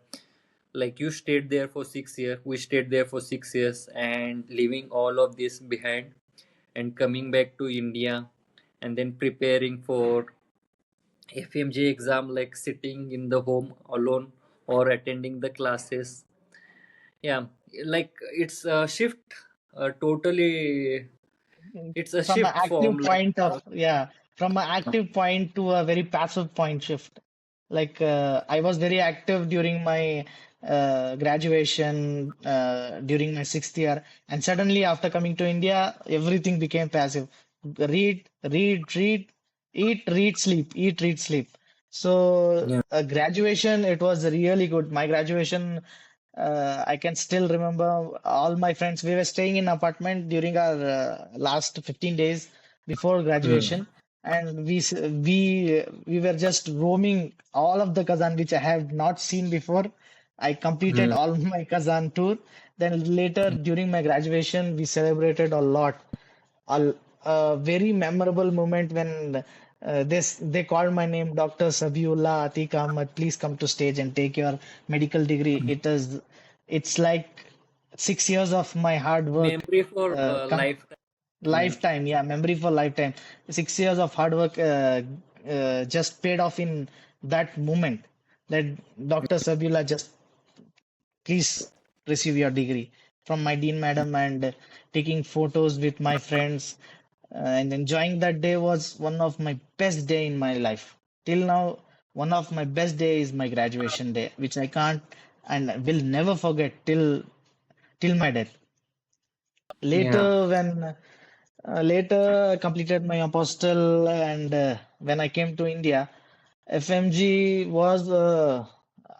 like you stayed there for 6 years, we stayed there for 6 years, and leaving all of this behind and coming back to India, and then preparing for FMG exam, like sitting in the home alone or attending the classes. Yeah, like it's a shift, totally. It's a From an shift from active like point of, yeah, from an active point to a very passive point shift. Like I was very active during my graduation, during my 6th year, and suddenly after coming to India, everything became passive. read, eat, read, sleep. So Yeah. graduation, it was really good. My graduation, I can still remember all my friends. We were staying in apartment during our last 15 days before Hmm. graduation, and we were just roaming all of the Kazan which I have not seen before. I completed Hmm. all my Kazan tour. Then later during my graduation, we celebrated a lot. A very memorable moment when this they called my name, Dr. Sabiullah Atiq Ahmad. Please come to stage and take your medical degree. It's like 6 years of my hard work, Memory for come lifetime. Yeah. lifetime, yeah, memory for lifetime. 6 years of hard work just paid off in that moment. That Dr. Sabiullah just please receive your degree from my dean madam, and taking photos with my friends and enjoying that day was one of my best day in my life till now. One of my best day is my graduation day, which I can't and will never forget till my death. Yeah. Later, when later I completed my apostle, and when I came to India, FMG was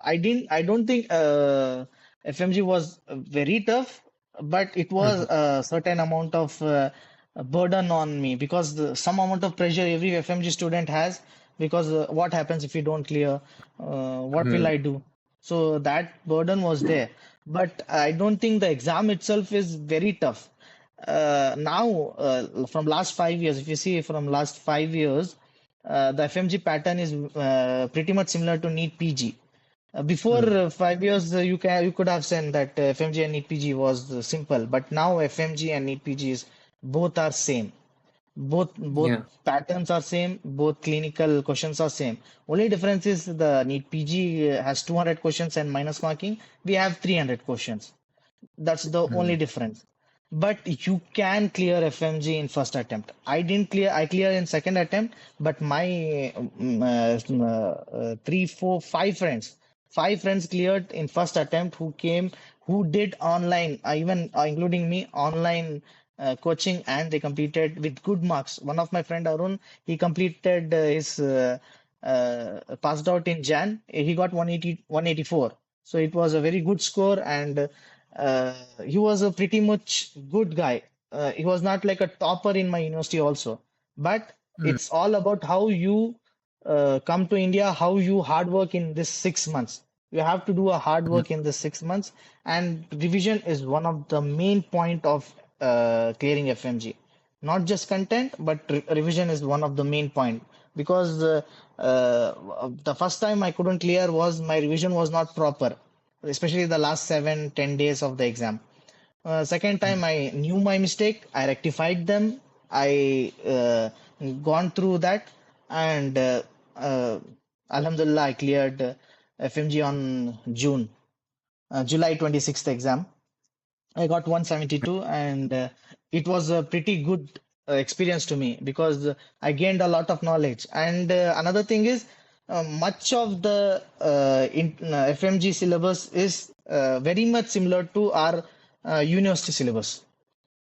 I don't think FMG was very tough, but it was Mhm. a certain amount of burden on me because some amount of pressure every FMG student has, because what happens if you don't clear? What will Hmm. I do? So that burden was there, but I don't think the exam itself is very tough. Now, from last 5 years, if you see from last 5 years, the FMG pattern is pretty much similar to NEET PG. Before Hmm. 5 years, you could have said that FMG and NEET PG was simple, but now FMG and NEET PG is both are same. Both Yeah. patterns are same. Both clinical questions are same. Only difference is the NEET PG has 200 questions and minus marking. We have 300 questions. That's the Hmm. only difference. But you can clear FMG in first attempt. I didn't clear. I cleared in second attempt, but my three, four, five friends cleared in first attempt. Who did online, even including me, online coaching, and they completed with good marks. One of my friend Arun, he completed his passed out in Jan. He got 184. So it was a very good score, and he was a pretty much good guy. He was not like a topper in my university also, but Hmm. it's all about how you come to India, how you hard work in this 6 months. You have to do a hard Hmm. work in this 6 months, and revision is one of the main point of clearing FMG. Not just content, but revision is one of the main point, because the first time I couldn't clear was my revision was not proper, especially the last 7, 10 days of the exam. Second time I knew my mistake, I rectified them, I gone through that, and Alhamdulillah, I cleared FMG on July 26th exam. I got 172, and it was a pretty good experience to me, because I gained a lot of knowledge. And another thing is, much of the FMG syllabus is very much similar to our university syllabus.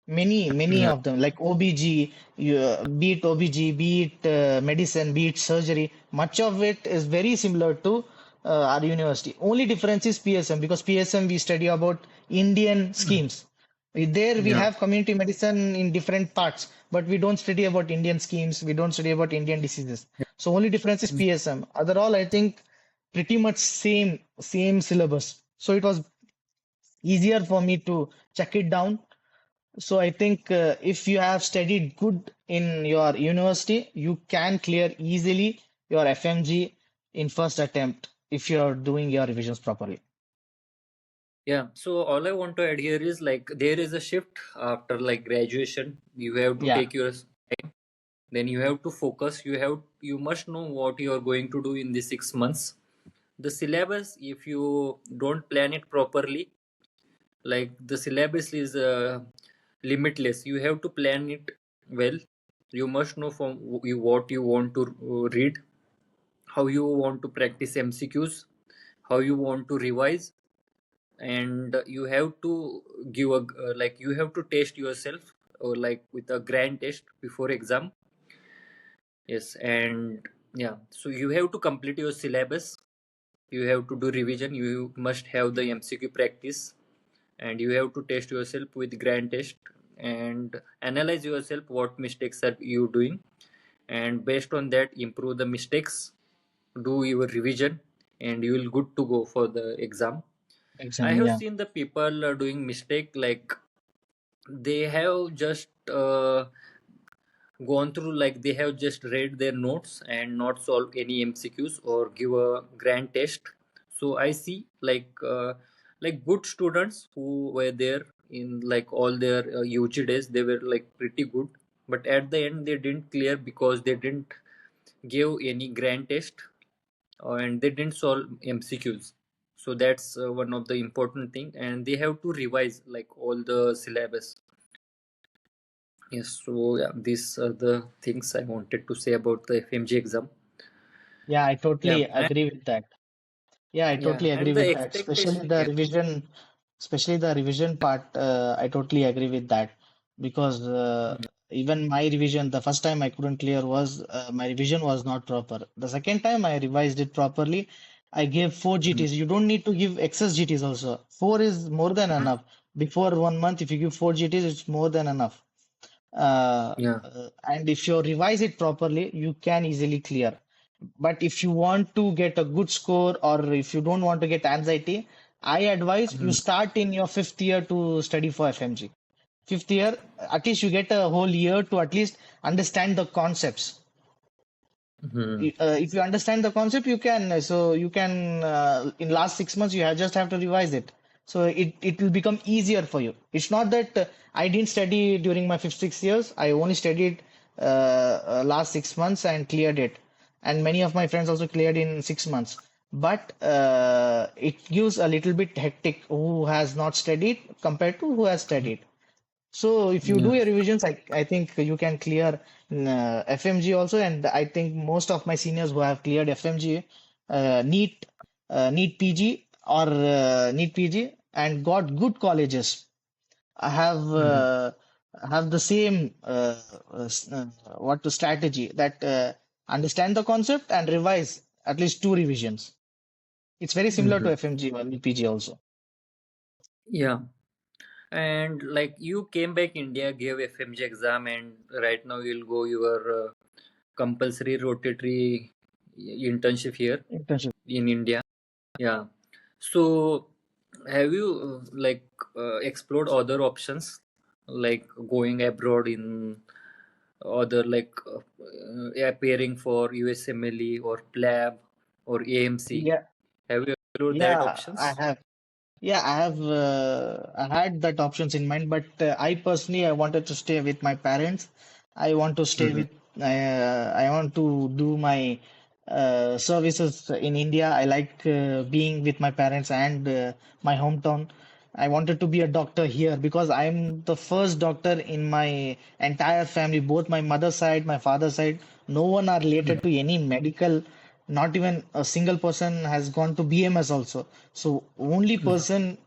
Many Yeah. of them, like OBG, be it OBG, be it medicine, be it surgery, much of it is very similar to our university. Only difference is PSM, because PSM we study about Indian schemes. There we Yeah. have community medicine in different parts, but we don't study about Indian schemes. We don't study about Indian diseases. So only difference is PSM. Otherall, I think pretty much same syllabus. So it was easier for me to check it down. So I think if you have studied good in your university, you can clear easily your FMG in first attempt if you are doing your revisions properly. Yeah. So all I want to add here is like there is a shift after like graduation. You have to Yeah, take your time. Then you have to focus. You must know what you are going to do in the 6 months. The syllabus, if you don't plan it properly, like the syllabus is limitless. You have to plan it well. You must know from what you want to read, how you want to practice MCQs, how you want to revise, and you have to give a like you have to test yourself or like with a grand test before exam. Yes, and yeah, so you have to complete your syllabus, you have to do revision, you must have the MCQ practice, and you have to test yourself with grand test and analyze yourself what mistakes are you doing, and based on that improve the mistakes, do your revision, and you will good to go for the exam. I Exam, have yeah. seen the people doing mistake, like they have just gone through, like they have just read their notes and not solved any MCQs or give a grand test. So I see like good students who were there in like all their UG days, they were like pretty good, but at the end they didn't clear because they didn't give any grand test, and they didn't solve MCQs. So that's one of the important thing, and they have to revise like all the syllabus. Yes, so yeah, these are the things I wanted to say about the FMG exam. Yeah, I Yeah, totally and agree with that. Yeah, I yeah, totally agree and the with that. expectation. Yeah. Especially the revision part. I totally agree with that because Mhm. even my revision, the first time I couldn't clear was my revision was not proper. The second time I revised it properly. I gave four Mhm. GTs. You don't need to give excess GTs also. Four is more than enough. Before 1 month, if you give four GTs, it's more than enough. Yeah. And if you revise it properly, you can easily clear. But if you want to get a good score or if you don't want to get anxiety, I advise you Mhm. start in your fifth year to study for FMG. Fifth year, at least you get a whole year to at least understand the concepts. Mhm. If you understand the concept, you can in last 6 months you just have to revise it, so it will become easier for you. It's not that I didn't study during my 5 6 years. I only studied last 6 months and cleared it, and many of my friends also cleared in 6 months. But it gives a little bit hectic who has not studied compared to who has studied. So if you Yeah. do your revisions, I think you can clear FMG also, and I think most of my seniors who have cleared FMG, NEET, NEET PG or NEET PG, and got good colleges. I Mhm. have the same what to strategy that understand the concept and revise at least two revisions. It's very similar to Mhm. FMG and PG also. Yeah. And like you came back India, gave FMG exam, and right now you'll go your compulsory rotatory internship here Internship. in India. Yeah. So have you explored other options like going abroad in other appearing for USMLE or PLAB or AMC? Yeah, Have you explored that yeah, I options? have. Yeah, I had that options in mind, but I personally I wanted to stay with my parents. I want to stay Mhm. with I want to do my services in India. I like being with my parents and my hometown. I wanted to be a doctor here because I'm the first doctor in my entire family, both my mother's side, my father's side. No one are related to any medical. Not even a single person has gone to BMS also. So only Mhm. person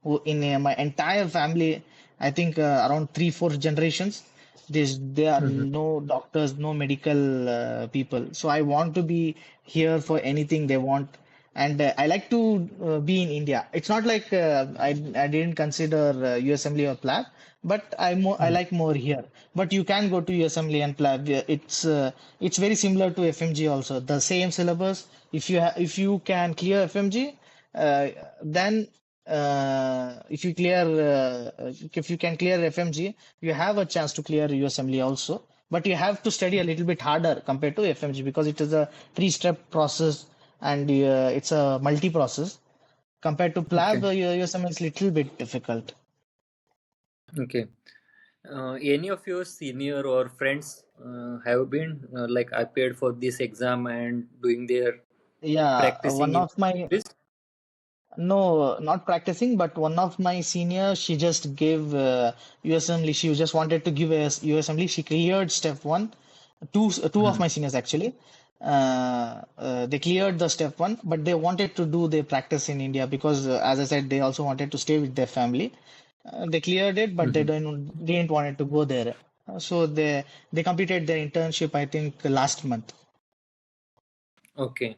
who in my entire family, I think around 3 4 generations, there are Mhm. no doctors, no medical people. So I want to be here for anything they want, and I like to be in India. It's not like I didn't consider USMLE or PLAB, but I Mhm. like more here. But you can go to USMLE and PLAB. It's very similar to FMG also. The same syllabus. If you can clear FMG, uh, then if you can clear FMG, you have a chance to clear USMLE also. But you have to study a little bit harder compared to FMG because it is a three-step process and it's a multi-process. Compared to PLAB, Okay. USMLE is little bit difficult. Okay. Any of your senior or friends have been like appeared for this exam and doing their Yeah, practicing one in of my this? no, not practicing, but one of my seniors, she just gave USMLE. She just wanted to give us USMLE. She cleared step one. Two of Mhm. my seniors actually. They cleared the step one, but they wanted to do their practice in India because, as I said, they also wanted to stay with their family. They cleared it, but they Mhm. didn't want it to go there. So they completed their internship, I think, last month. Okay.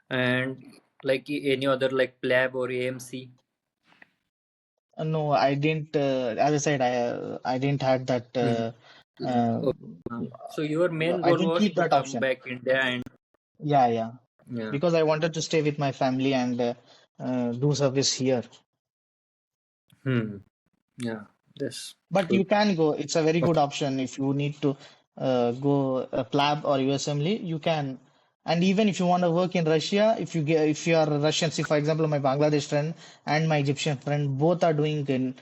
And like any other like PLAB or AMC? No, I didn't. As I said, I didn't had that. Mhm. So your main I goal didn't was keep to that come option. back India and Yeah, yeah. yeah. Because I wanted to stay with my family and do service here. Hmm. Yeah. That's But good. you can go. It's a very good Okay. option if you need to go PLAB or USMLE. You can, and even if you want to work in Russia, if you are Russian, see for example, my Bangladesh friend and my Egyptian friend both are doing in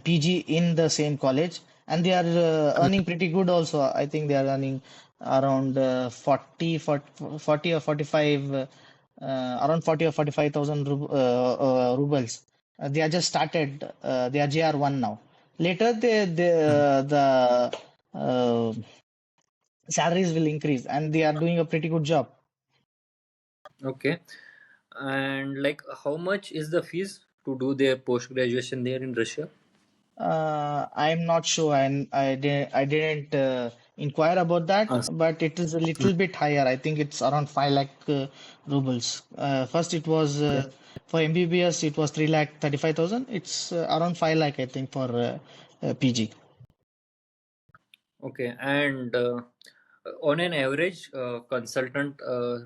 PG in the same college, and they are earning pretty good also. I think they are earning around 40 or 45, around 40 or 45,000 rubles. They are just started. They are JR1 now. Later, Hmm. the salaries will increase, and they are doing a pretty good job. Okay. And like how much is the fees to do their post graduation there in Russia? I'm not sure, and I didn't inquire about that, Ask. but it is a little bit higher. I think it's around 5 lakh rubles. First, it was Okay. for MBBS, it was 3 lakh 35,000. It's around 5 lakh, I think, for PG. Okay. And on an average, consultant,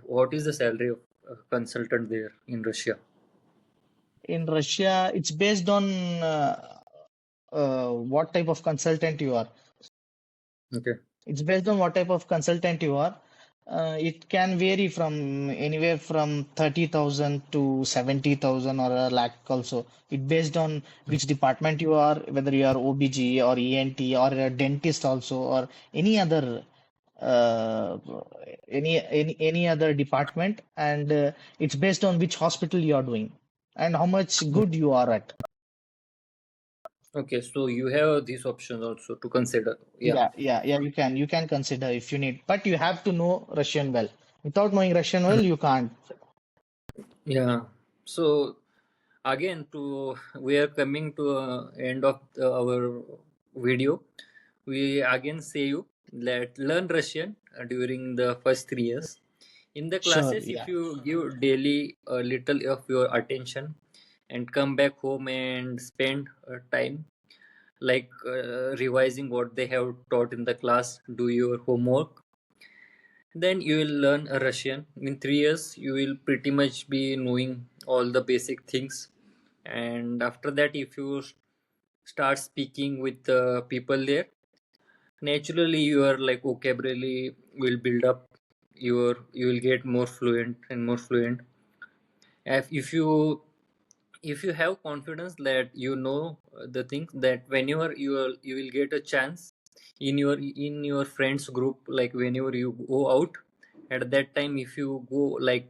what is the salary of consultant there in Russia? In Russia, it's based on what type of consultant you are. Okay. It's based on what type of consultant you are. It can vary from anywhere from 30,000 to 70,000 or a lakh also. It based on which department you are, whether you are OBG or ENT or a dentist also or any other uh, any other department, and it's based on which hospital you are doing and how much good you are at. Okay. So you have these options also to consider. Yeah. Yeah. You can consider if you need, but you have to know Russian well. Without knowing Russian well, you can't. Yeah. So again, to we are coming to end of our video. We again say you let learn Russian during the first 3 years. In the Sure, classes, if yeah. you give daily a little of your attention and come back home and spend time like revising what they have taught in the class, do your homework, then you will learn Russian. In 3 years, you will pretty much be knowing all the basic things. And after that, if you start speaking with the people there, naturally your like vocabulary will build up. You will get more fluent and more fluent. If you have confidence that you know the things that whenever you will get a chance in your friends group, like whenever you go out, at that time if you go like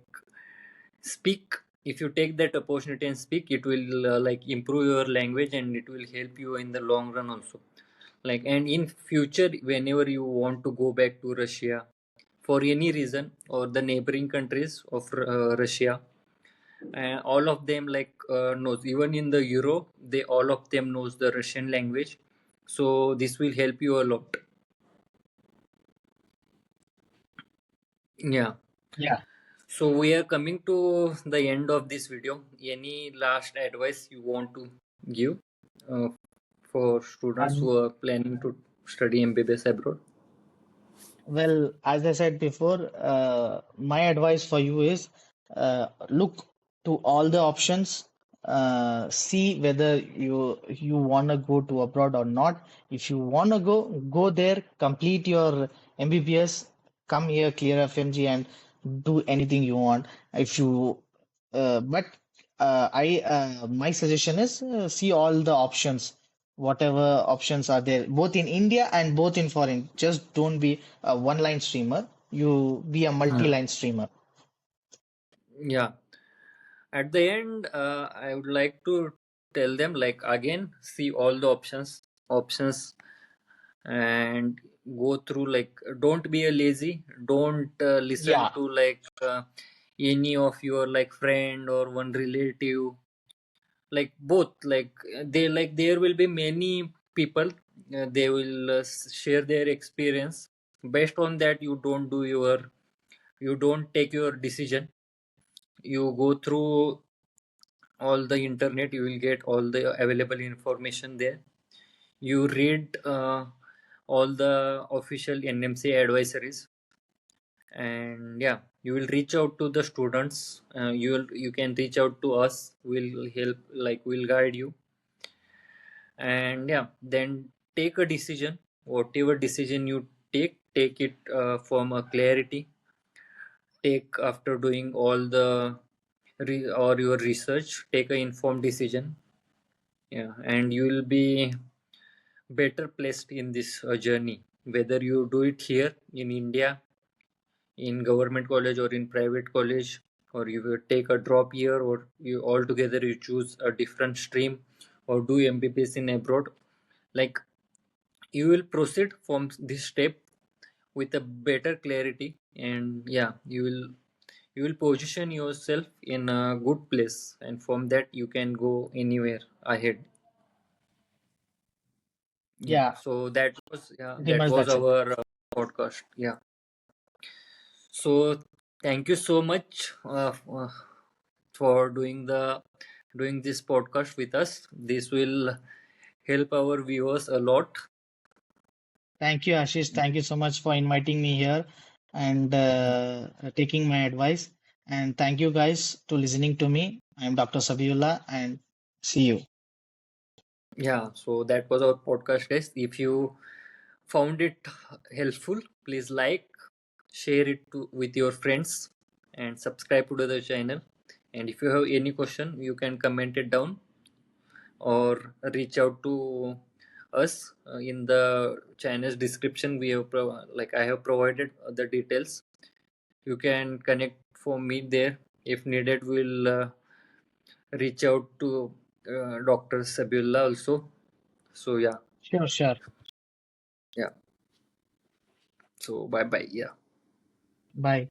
speak, if you take that opportunity and speak, it will like improve your language and it will help you in the long run also. Like, and in future whenever you want to go back to Russia for any reason or the neighboring countries of Russia, and all of them like knows, even in the Europe, they all of them knows the Russian language, so this will help you a lot. Yeah. Yeah. So we are coming to the end of this video. Any last advice you want to give uh, for students And who are planning to study MBBS abroad? well, as I said before, my advice for you is look to all the options, see whether you want to go to abroad or not. If you want to go, go there, complete your MBBS, come here, clear FMG, and do anything you want. If you, but I my suggestion is see all the options, whatever options are there, both in India and both in foreign. Just don't be a one-line streamer. You be a Hmm. multi-line streamer. Yeah. At the end, I would like to tell them like again, see all the options, and go through like don't be a lazy, don't listen Yeah, to like any of your like friend or one relative, like both, they like there will be many people, they will share their experience. Based on that, you don't take your decision. You go through all the internet, you will get all the available information there. You read all the official NMC advisories, and yeah, you will reach out to the students. You can reach out to us, we'll help, we'll guide you. And yeah, then take a decision. Whatever decision you take it from a clarity. Take after doing all the or your research, take a informed decision. Yeah, and you will be better placed in this journey, whether you do it here in India, in government college or in private college, or you will take a drop year, or you altogether you choose a different stream, or do MBBS in abroad. Like, you will proceed from this step with a better clarity, and yeah, you will position yourself in a good place, and from that you can go anywhere ahead. Yeah, Yeah, so that was, yeah, pretty that much was that's it. our podcast. Yeah, so thank you so much for doing this podcast with us. This will help our viewers a lot. Thank you, Ashish. Thank you so much for inviting me here and taking my advice. And thank you guys to listening to me. I'm Dr. Sabiullah and see you. Yeah, so that was our podcast, guys. If you found it helpful, please like, share it with your friends, and subscribe to the channel. And if you have any question, you can comment it down, or reach out to us in the channel's description. We have I have provided the details. You can connect for me there. If needed, we'll reach out to Dr. Sabullah also. So yeah, Sure, sure. yeah. So bye bye. Yeah. Bye.